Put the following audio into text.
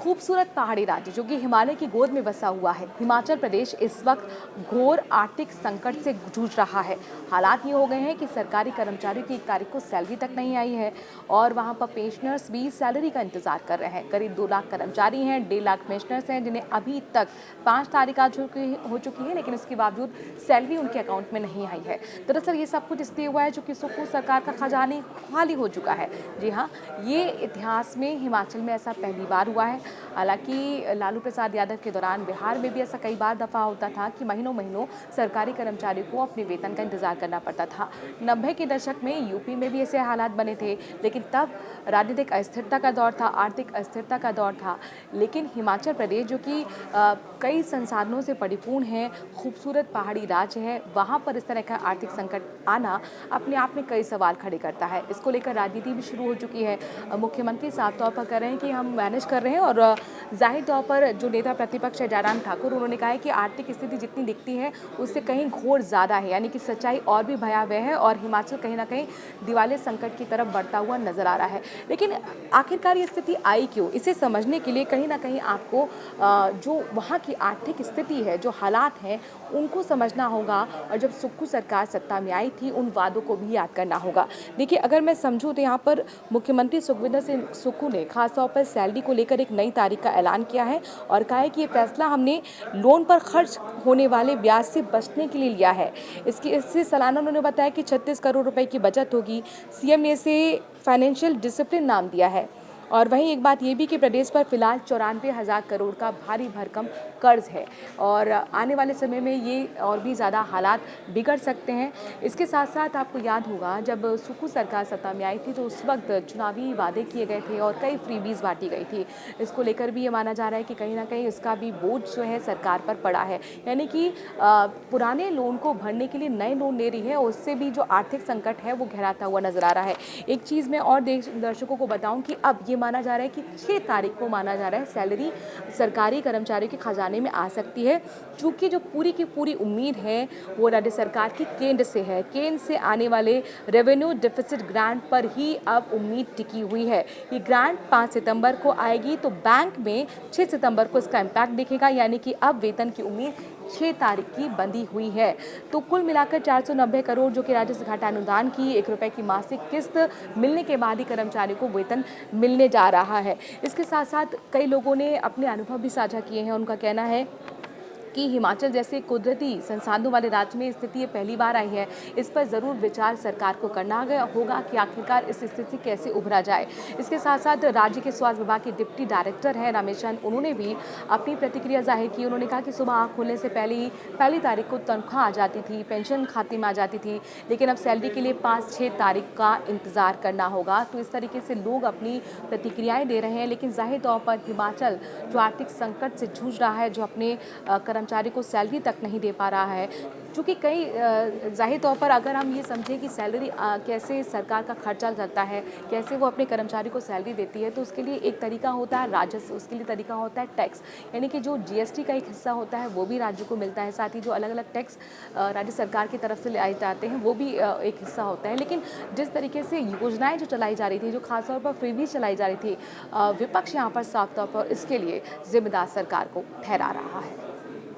खूबसूरत पहाड़ी राज्य जो कि हिमालय की गोद में बसा हुआ है, हिमाचल प्रदेश इस वक्त घोर आर्थिक संकट से जूझ रहा है। हालात ये हो गए हैं कि सरकारी कर्मचारियों की 1 तारीख को सैलरी तक नहीं आई है और वहां पर पेंशनर्स भी सैलरी का इंतजार कर रहे हैं। करीब 2 लाख कर्मचारी हैं, 1.5 लाख पेंशनर्स हैं जिन्हें अभी तक 5 तारीख हो चुकी है, लेकिन उसके बावजूद सैलरी उनके अकाउंट में नहीं आई है। दरअसल ये सब कुछ इसलिए हुआ है चूंकि सुक्खू सरकार का खजाना खाली हो चुका है। जी हाँ, ये इतिहास में हिमाचल में ऐसा पहली बार हुआ है। हालांकि लालू प्रसाद यादव के दौरान बिहार में भी ऐसा कई बार दफा होता था कि महीनों महीनों सरकारी कर्मचारियों को अपने वेतन का इंतजार करना पड़ता था। 90 के दशक में यूपी में भी ऐसे हालात बने थे, लेकिन तब राजनीतिक अस्थिरता का दौर था, आर्थिक अस्थिरता का दौर था। लेकिन हिमाचल प्रदेश जो कि कई संसाधनों से परिपूर्ण है, खूबसूरत पहाड़ी राज्य है, वहाँ पर इस तरह का आर्थिक संकट आना अपने आप में कई सवाल खड़े करता है। इसको लेकर राजनीति भी शुरू हो चुकी है। मुख्यमंत्री साफ तौर पर कह रहे हैं कि हम मैनेज कर रहे हैं और जाहिर तौर पर जो नेता प्रतिपक्ष है जयराम ठाकुर, उन्होंने कहा है कि आर्थिक स्थिति जितनी दिखती है उससे कहीं घोर ज़्यादा है, यानी कि सच्चाई और भी भयावह है और हिमाचल कहीं ना कहीं दिवालिया संकट की तरफ बढ़ता हुआ नजर आ रहा है। लेकिन आखिरकार ये स्थिति आई क्यों, इसे समझने के लिए कहीं ना कहीं आपको जो वहाँ की आर्थिक स्थिति है, जो हालात हैं, उनको समझना होगा और जब सुक्खू सरकार सत्ता में आई थी उन वादों को भी याद करना होगा। देखिए, अगर मैं समझूं तो यहाँ पर मुख्यमंत्री सुखविंदर सिंह सुक्खू ने खासतौर पर सैलरी को लेकर एक नई तारीख का ऐलान किया है और कहा है कि ये फैसला हमने लोन पर खर्च होने वाले ब्याज से बचने के लिए लिया है। इससे सालाना उन्होंने बताया कि 36 करोड़ रुपए की बचत होगी। सीएम ने इसे फाइनेंशियल डिसिप्लिन नाम दिया है। और वहीं एक बात ये भी कि प्रदेश पर फिलहाल 94,000 करोड़ का भारी भरकम कर्ज है और आने वाले समय में ये और भी ज़्यादा हालात बिगड़ सकते हैं। इसके साथ साथ आपको याद होगा जब सुक्खू सरकार सत्ता में आई थी तो उस वक्त चुनावी वादे किए गए थे और कई फ्रीबीज बांटी गई थी। इसको लेकर भी ये माना जा रहा है कि कहीं ना कहीं इसका भी बोझ जो है सरकार पर पड़ा है, यानी कि पुराने लोन को भरने के लिए नए लोन ले रही है और उससे भी जो आर्थिक संकट है वो गहराता हुआ नजर आ रहा है। एक चीज़ मैं और दर्शकों को बताऊं कि अब ये माना जा रहा है कि 6 तारीख को माना जा रहा है सैलरी सरकारी कर्मचारियों के खजाने में आ सकती है, क्योंकि जो पूरी की पूरी उम्मीद है वो राज्य सरकार की केंद्र से है। केंद्र से आने वाले रेवेन्यू डेफिसिट ग्रांट पर ही अब उम्मीद टिकी हुई है। ये ग्रांट 5 सितंबर को आएगी तो बैंक में 6 सितंबर को इसका इम्पैक्ट दिखेगा, यानी कि अब वेतन की उम्मीद 6 तारीख की बंधी हुई है। तो कुल मिलाकर 490 करोड़ जो कि राज्य घाटा अनुदान की 1 रुपए की मासिक किस्त मिलने के बाद ही कर्मचारियों को वेतन मिलने जा रहा है। इसके साथ साथ कई लोगों ने अपने अनुभव भी साझा किए हैं। उनका कहना है कि हिमाचल जैसे कुदरती संसाधनों वाले राज्य में स्थिति ये पहली बार आई है। इस पर ज़रूर विचार सरकार को करना होगा कि आखिरकार इस स्थिति से कैसे उभरा जाए। इसके साथ साथ राज्य के स्वास्थ्य विभाग के डिप्टी डायरेक्टर हैं रमेश चंद, उन्होंने भी अपनी प्रतिक्रिया जाहिर की। उन्होंने कहा कि सुबह आँख खुलने से पहले ही 1 तारीख को तनख्वाह आ जाती थी, पेंशन खाते में आ जाती थी, लेकिन अब सैलरी के लिए 5-6 तारीख का इंतज़ार करना होगा। तो इस तरीके से लोग अपनी प्रतिक्रियाएँ दे रहे हैं। लेकिन जाहिर तौर पर हिमाचल जो आर्थिक संकट से जूझ रहा है, जो अपने कर्मचारी को सैलरी तक नहीं दे पा रहा है, क्योंकि कई जाहिर तौर पर अगर हम ये समझें कि सैलरी कैसे सरकार का खर्चा चलता है, कैसे वो अपने कर्मचारी को सैलरी देती है, तो उसके लिए एक तरीका होता है राजस्व, उसके लिए तरीका होता है टैक्स, यानी कि जो जीएसटी का एक हिस्सा होता है वो भी राज्य को मिलता है। साथ ही जो अलग अलग टैक्स राज्य सरकार की तरफ से लाए जाते हैं वो भी एक हिस्सा होता है। लेकिन जिस तरीके से योजनाएं जो चलाई जा रही थी, जो खासतौर पर फ्रीबी चलाई जा रही थी, विपक्ष यहाँ पर साफ तौर पर इसके लिए जिम्मेदार सरकार को ठहरा रहा है।